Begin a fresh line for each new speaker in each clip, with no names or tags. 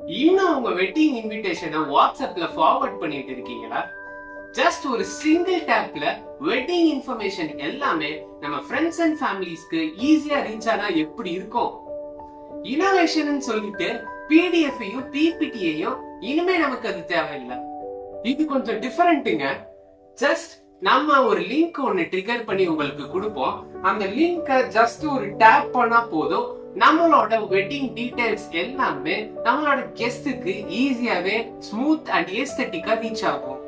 இன்னும் உங்க வெட்டிங் இன்விடேஷனை வாட்ஸ்அப்ல ஃபார்வர்ட் பண்ணிட்டு இருக்கீங்களா? ஜஸ்ட் ஒரு சிங்கிள் டேப்ல வெட்டிங் இன்ஃபர்மேஷன் எல்லாமே நம்ம ஃப்ரெண்ட்ஸ் அண்ட் ஃபேமிலிஸ்க்கு ஈஸியா ரீச் ஆனா எப்படி இருக்கும்? இனோவேஷன் சொல்லிட்டு பிடிஎஃப்ஐயும் பிபிடியையும் இனிமே நமக்கு அது தேவையில்லை. இது கொஞ்சம் டிஃபரெண்ட்டுங்க. ஜஸ்ட் நம்ம ஒரு லிங்க் ஒன்னு ட்ரிகர் பண்ணி உங்களுக்கு கொடுப்போம். அந்த லிங்கை ஜஸ்ட் ஒரு டேப் பண்ணா போதும், நம்மளோட வெட்டிங் டீடைல்ஸ் எல்லாமே நம்மளோட கெஸ்டுக்கு ஈஸியாவே ஸ்மூத் அண்ட் ஏஸ்தட்டிக்கா ரீச் ஆகும்.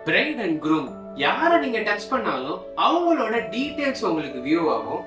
பிரைட் அண்ட் க்ரூம் யாரை நீங்க டச் பண்ணாலும் அவங்களோட டீடைல்ஸ் உங்களுக்கு வியூ ஆகும்.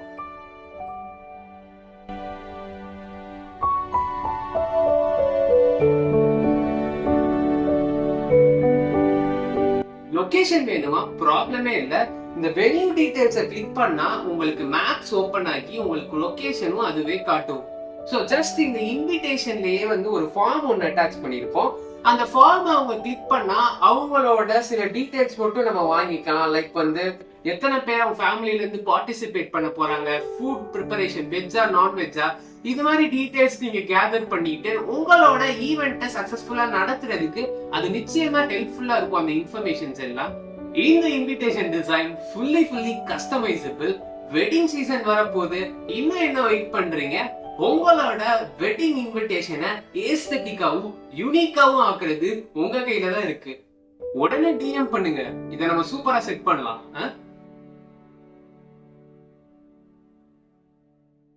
லொகேஷன் வேணுமா? ப்ராப்ளமே இல்ல. இந்த வென்யூ டீடைல்ஸை கிளிக் பண்ணா உங்களுக்கு மேப்ஸ் ஓபன் ஆகி உங்களுக்கு லொகேஷனும் அதுவே காட்டும். சோ ஜஸ்ட் இந்த இன்விடேஷன்லயே ஒரு ஃபார்ம் ஒன்னு அட்டாச் பண்ணிருப்போம். அந்த ஃபார்ம் அவங்க கிளிக் பண்ணா அவங்களோட சில டீடைல்ஸ் மட்டும் நம்ம வாங்கிக்கலாம். லைக் எத்தனை பேர் அவங்க ஃபேமிலில இருந்து பார்ட்டிசிபேட் பண்ண போறாங்க, ஃபுட் ப்ரிப்பரேஷன், வெஜ்ஜா நான் வெஜ்ஜா, இது மாதிரி டீடைல்ஸ் நீங்க கேதர் பண்ணிட்டு உங்களோட ஈவெண்ட்டை சக்சஸ்ஃபுல்லா நடத்துறதுக்கு அது நிச்சயமா ஹெல்ப்ஃபுல்லா இருக்கும். அந்த இன்ஃபர்மேஷன்ஸ் எல்லாம் இந்த invitation design fully customisable. Wedding season வரப்போது, இன்னும் என்ன வெயிட் பண்றீங்க? உங்களோட வெட்டிங் இன்விடேஷனை ஏஸ்தட்டிக்காவும் யூனிக்காவும் ஆக்குறது உங்க கையில தான் இருக்கு. உடனே டிஎம் பண்ணுங்க, இதை நம்ம சூப்பரா செட் பண்ணலாம்.